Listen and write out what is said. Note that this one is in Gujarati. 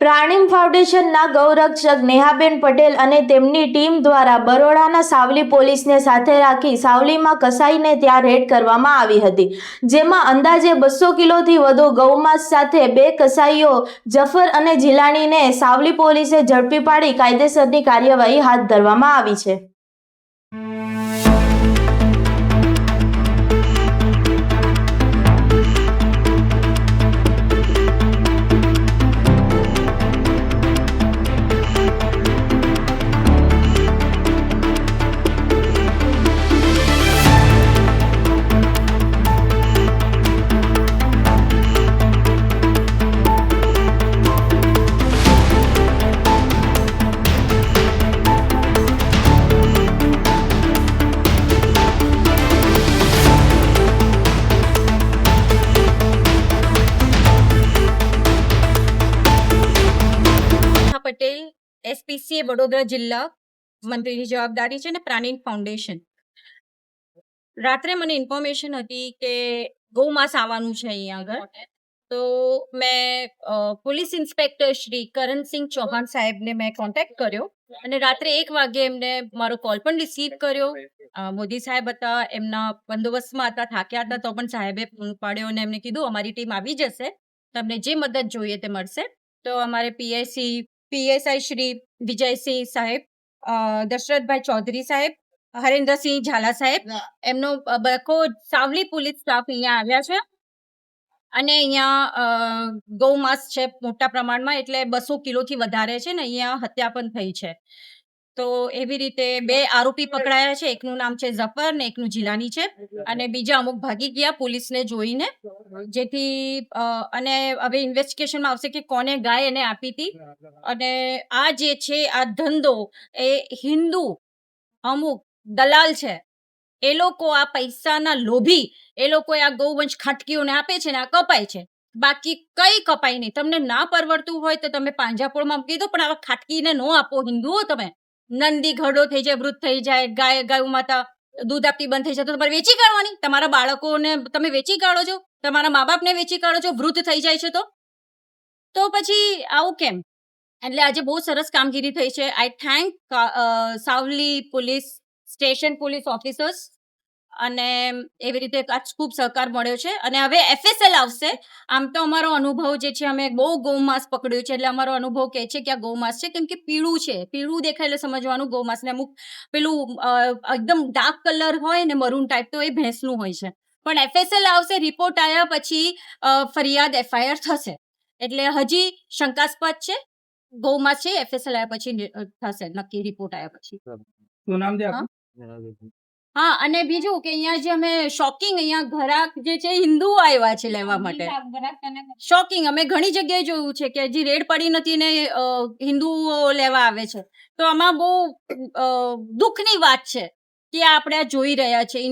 પ્રાણીમ ફાઉન્ડેશનના ગૌરક્ષક નેહાબેન પટેલ અને તેમની ટીમ દ્વારા બરોડાના સાવલી પોલીસને સાથે રાખી સાવલીમાં કસાઈને ત્યાં રેડ કરવામાં આવી હતી, જેમાં અંદાજે 200 કિલોથી વધુ ગૌમાંસ સાથે 2 કસાઈઓ જફર અને જીલાણીને સાવલી પોલીસે ઝડપી પાડી કાયદેસરની કાર્યવાહી હાથ ધરવામાં આવી છે. પટેલ એસપીસીએ વડોદરા જિલ્લા મંત્રીની જવાબદારી છે ને પ્રાણીમ ફાઉન્ડેશન. રાત્રે મને ઇન્ફોર્મેશન હતી કે ગૌમાંસ આવવાનું છે અહીંયા આગળ, તો મેં પોલીસ ઇન્સ્પેક્ટર શ્રી કરણસિંહ ચૌહાણ સાહેબને મેં કોન્ટેક્ટ કર્યો અને રાત્રે 1 વાગે એમને મારો કોલ પણ રિસીવ કર્યો. મોદી સાહેબ હતા, એમના બંદોબસ્તમાં હતા, થાક્યા હતા, તો પણ સાહેબે ફોન પાડ્યો અને એમને કીધું અમારી ટીમ આવી જશે, તમને જે મદદ જોઈએ તે મળશે. તો અમારે પીએસઆઈ શ્રી વિજયસિંહ સાહેબ, દશરથભાઈ ચૌધરી સાહેબ, હરેન્દ્રસિંહ ઝાલા સાહેબ, એમનો બખો સાવલી પોલીસ સ્ટાફ અહીંયા આવ્યા છે અને અહીંયા ગૌમાંસ છે મોટા પ્રમાણમાં, એટલે 200 કિલોથી વધારે છે ને અહીંયા હત્યા પણ થઈ છે. તો એવી રીતે 2 આરોપી પકડાયા છે, એકનું નામ છે ઝફર ને એકનું જીલાની છે અને બીજા અમુક ભાગી ગયા પોલીસને જોઈને, જેથી અને હવે ઇન્વેસ્ટિગેશનમાં આવશે કે કોને ગાય એને આપી હતી. અને આ જે છે આ ધંધો એ હિન્દુ અમુક દલાલ છે, એ લોકો આ પૈસાના લોભી એ લોકો આ ગૌવંશ ખાટકીઓને આપે છે ને આ કપાય છે, બાકી કઈ કપાય નહીં. તમને ના પરવડતું હોય તો તમે પાંજરાપોળમાં મૂકી દો, પણ આવા ખાટકીને ન આપો હિન્દુઓ. તમે નંદી ઘરડો થઈ જાય, વૃદ્ધ થઈ જાય, ગાય માતા દૂધ આપતી બંધ થઈ જાય તો તમારે વેચી કાઢવાની. તમારા બાળકોને તમે વેચી કાઢો છો, તમારા મા બાપને વેચી કાઢો છો, વૃદ્ધ થઈ જાય છે તો પછી આવું કેમ? એટલે આજે બહુ સરસ કામગીરી થઈ છે. આઈ thank Savli police station police officers, અને એવી રીતે આજ ખૂબ સહકાર મળ્યો છે. અને હવે FSL આવશે. આમ તો અમારો અનુભવ જે છે, અમે બહુ ગૌમાંસ પકડ્યું છે, એટલે અમારો અનુભવ કહે છે કે આ ગૌમાંસ છે, કેમ કે પીળું છે, પીળું દેખાય એટલે સમજવાનું ગૌમાંસ. ને અમુક પેલું એકદમ ડાર્ક કલર હોય ને મરૂન ટાઈપ, તો એ ભેંસનું હોય છે. પણ FSL આવશે, રિપોર્ટ આવ્યા પછી ફરિયાદ FIR થશે. એટલે હજી શંકાસ્પદ છે, ગૌમાંસ છે, FSL આવ્યા પછી થશે નક્કી, રિપોર્ટ આવ્યા પછી. શું નામ છે આપનું? હા, અને બીજું કે અહીંયા જે અમે શોકિંગ, અહીંયા ઘરાક જે છે હિન્દુઓ આવ્યા છે લેવા માટે. શોકિંગ અમે ઘણી જગ્યાએ જોયું છે કે હજી રેડ પડી નથી ને હિન્દુઓ લેવા આવે છે. તો આમાં બહુ દુઃખની વાત છે કે આપણે આ જોઈ રહ્યા છે.